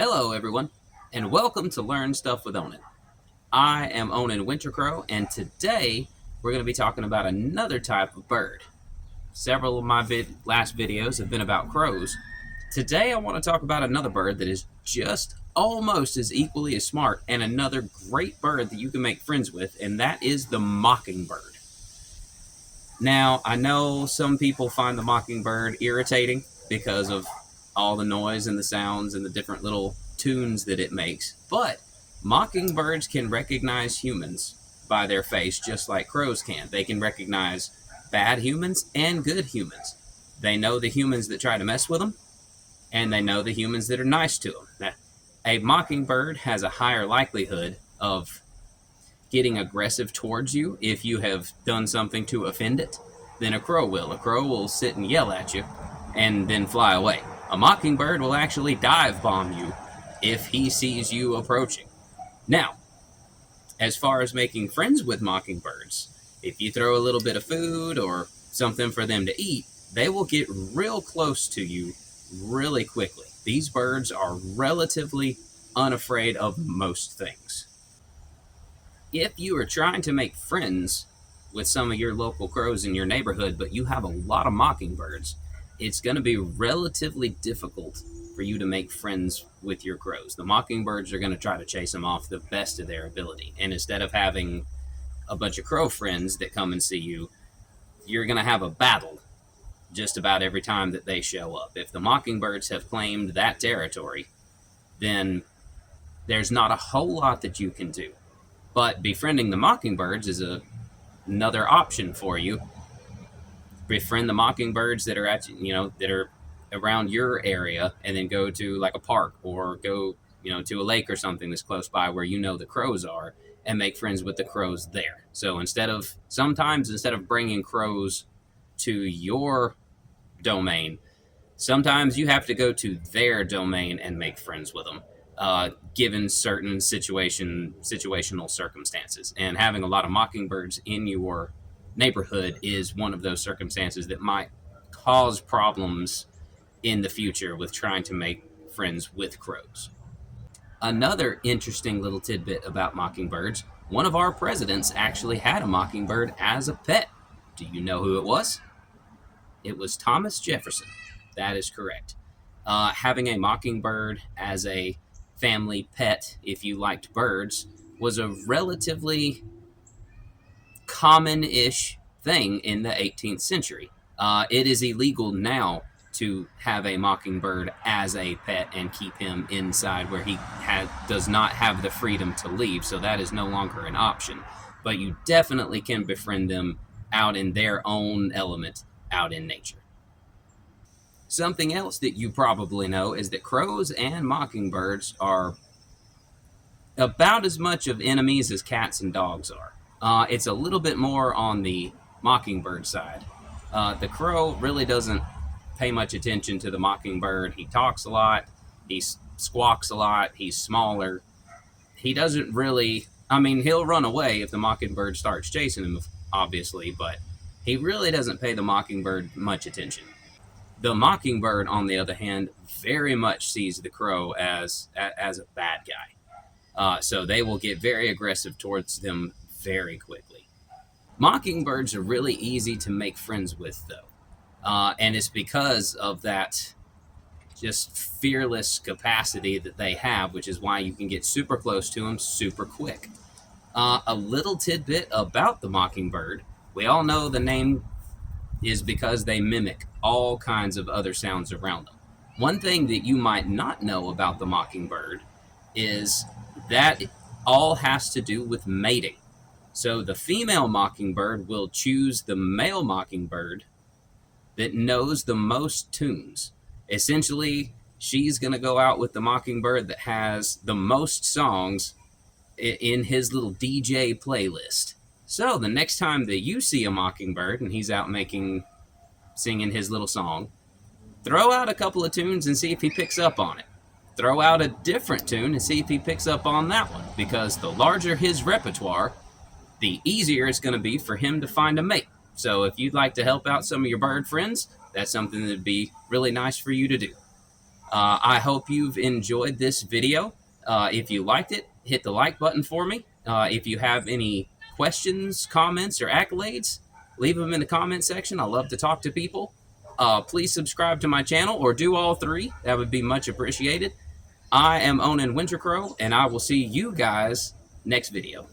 Hello, everyone, and welcome to Learn Stuff with Onen. I am Onen Wintercrow, and today we're going to be talking about another type of bird. Several of my last videos have been about crows. Today, I want to talk about another bird that is just almost as equally as smart, and another great bird that you can make friends with, and that is the mockingbird. Now, I know some people find the mockingbird irritating because of all the noise and the sounds and the different little tunes that it makes, but mockingbirds can recognize humans by their face just like crows can. They can recognize bad humans and good humans. They know the humans that try to mess with them, and they know the humans that are nice to them. Now, a mockingbird has a higher likelihood of getting aggressive towards you if you have done something to offend it than a crow will. A crow will sit and yell at you and then fly away. A mockingbird will actually dive bomb you if he sees you approaching. Now, as far as making friends with mockingbirds, if you throw a little bit of food or something for them to eat, they will get real close to you really quickly. These birds are relatively unafraid of most things. If you are trying to make friends with some of your local crows in your neighborhood, but you have a lot of mockingbirds, it's going to be relatively difficult for you to make friends with your crows. The mockingbirds are going to try to chase them off the best of their ability. And instead of having a bunch of crow friends that come and see you, you're going to have a battle just about every time that they show up. If the mockingbirds have claimed that territory, then there's not a whole lot that you can do. But befriending the mockingbirds is another option for you. Befriend the mockingbirds that are that are around your area, and then go to like a park or go to a lake or something that's close by where the crows are, and make friends with the crows there. So sometimes instead of bringing crows to your domain, sometimes you have to go to their domain and make friends with them, given certain situational circumstances. And having a lot of mockingbirds in your neighborhood is one of those circumstances that might cause problems in the future with trying to make friends with crows. Another interesting little tidbit about mockingbirds: one of our presidents actually had a mockingbird as a pet. Do you know who it was? It was Thomas Jefferson. That is correct. Having a mockingbird as a family pet, if you liked birds, was a relatively common-ish thing in the 18th century. It is illegal now to have a mockingbird as a pet and keep him inside where he does not have the freedom to leave, so that is no longer an option. But you definitely can befriend them out in their own element, out in nature. Something else that you probably know is that crows and mockingbirds are about as much of enemies as cats and dogs are. It's a little bit more on the mockingbird side. The crow really doesn't pay much attention to the mockingbird. He talks a lot. He squawks a lot. He's smaller. He doesn't really... he'll run away if the mockingbird starts chasing him, obviously, but he really doesn't pay the mockingbird much attention. The mockingbird, on the other hand, very much sees the crow as a bad guy. So they will get very aggressive towards them very quickly. Mockingbirds are really easy to make friends with, though. And it's because of that just fearless capacity that they have, which is why you can get super close to them super quick. A little tidbit about the mockingbird: we all know the name is because they mimic all kinds of other sounds around them. One thing that you might not know about the mockingbird is that it all has to do with mating. So the female mockingbird will choose the male mockingbird that knows the most tunes. Essentially, she's going to go out with the mockingbird that has the most songs in his little DJ playlist. So the next time that you see a mockingbird and he's out singing his little song, throw out a couple of tunes and see if he picks up on it. Throw out a different tune and see if he picks up on that one, because the larger his repertoire, the easier it's going to be for him to find a mate. So if you'd like to help out some of your bird friends, that's something that'd be really nice for you to do. I hope you've enjoyed this video. If you liked it, hit the like button for me. If you have any questions, comments, or accolades, leave them in the comment section. I love to talk to people. Please subscribe to my channel or do all three. That would be much appreciated. I am Onen Wintercrow, and I will see you guys next video.